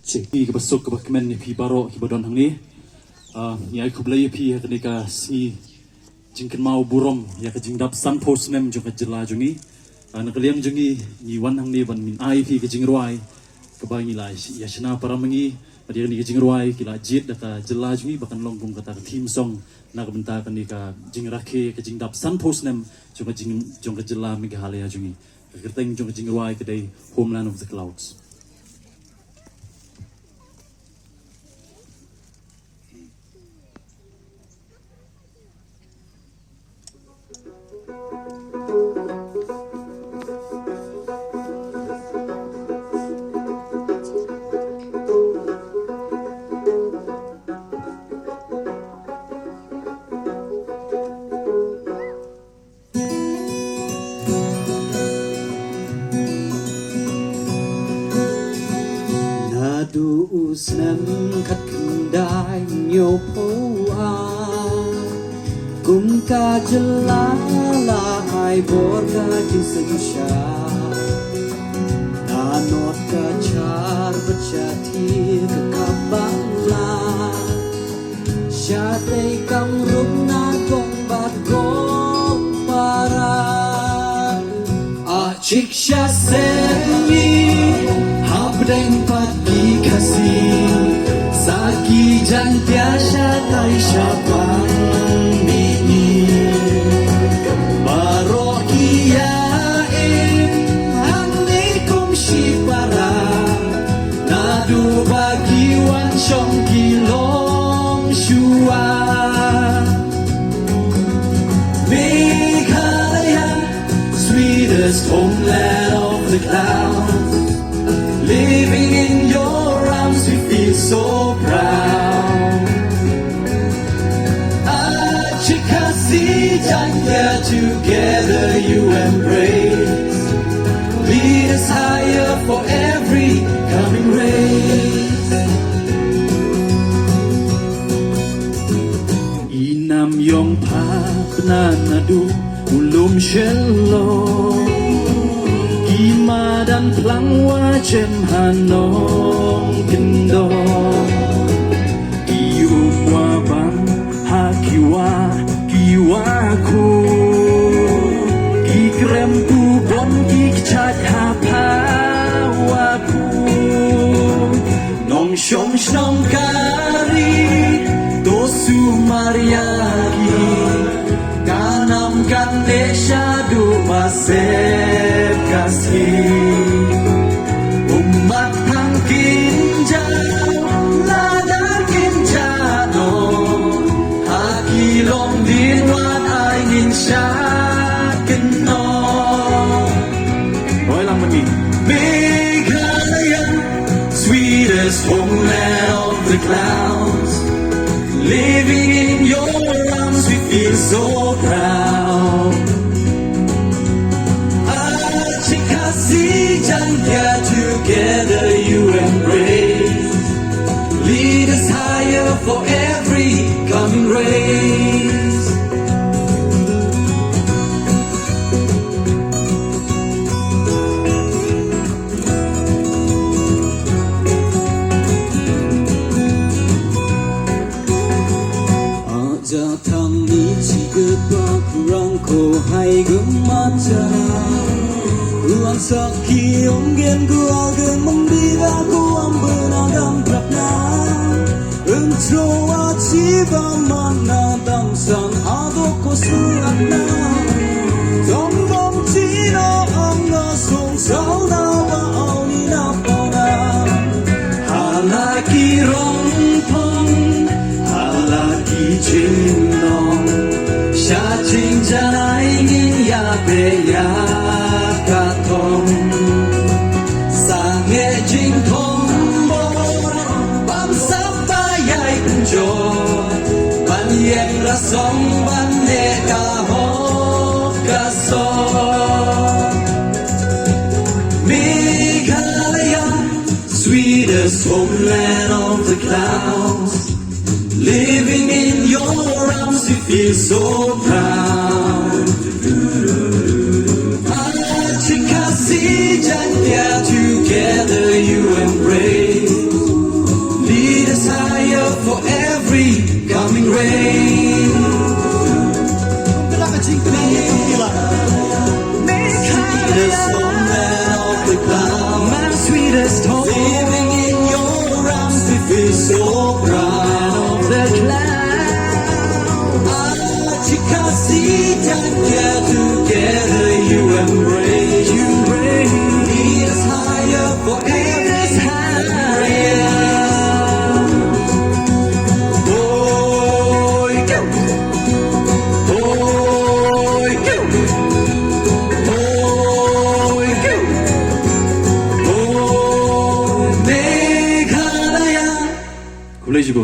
Cik ke besok ke bakmen ni pi barok ki badon hang ni. Ya aku belai pi kenika si jingken mau burom ya ke jingdap san post nem jong ke jela jongi. Nak kalian jongi ni wan hang ni ban min ai pi ke jingruai ke bangi lai ya sena para mengi pada ni ke jingruai kila jit data jela jongi bahkan longgong kata team song nak benta kenika jingrake ke jingdap san post nem jong ke jela mi ke halia jongi. Kerteng jong ke jingruai ke dai homeland of the clouds. Du usnem kat kendai nyopo a kum ka jelala ai bor ka jinsensha nanot ka char bachati ka kabala syate kam rum na gong bat gong para a chiksha seni habdeng pagi kasih saki jan tiasa tai syabang mini barokia hanikum shibara nadu bagi wan shong kilom shua Meghalaya, sweetest homeland of the clouds. Living in your arms, we feel so proud. Achikasi Janya, together you embrace. Lead us higher for every coming race. Inam yong pa penanadu ulum shelo. Dan plang wajem hanong kendo Iumwa bang hakiwa kiwaku Kikrempu bon kichat hapawaku Nong shom shnong kari dosu mariagi Kanam kan desha du masep kasih umat hangkin jauh ladang kinjano hakilom dinwan aingin syakeno oi lang mati Meghalaya, sweetest homeland of the clouds. Living in your arms, we feel so proud. Achikasi Janya, together you embrace. Lead us higher for every coming race. Jatang ni jika kurang ko hai gemaja Ruang sakhi onggen ku ageng membira ku ambenagam prapna Entro aciba mana dangsang adoko sungatna Tombong cina angga song sauna wa auni napana Halaki rongpong halaki jinong Sha jing janai ingin ya beya katong Sange jing tombor Bam sabayay kunjo Ban yeng rasong ban neka hok kaso Meghalaya, sweetest homeland of the clouds. Living in your arms, we feel so proud. Achikasi Janya, together you embrace. so proud of the cloud. 아직까지 together you embrace. Lead us higher forever. Boy, go. Boy, go. Boy, go. Boy, 메가라야. 굴레지고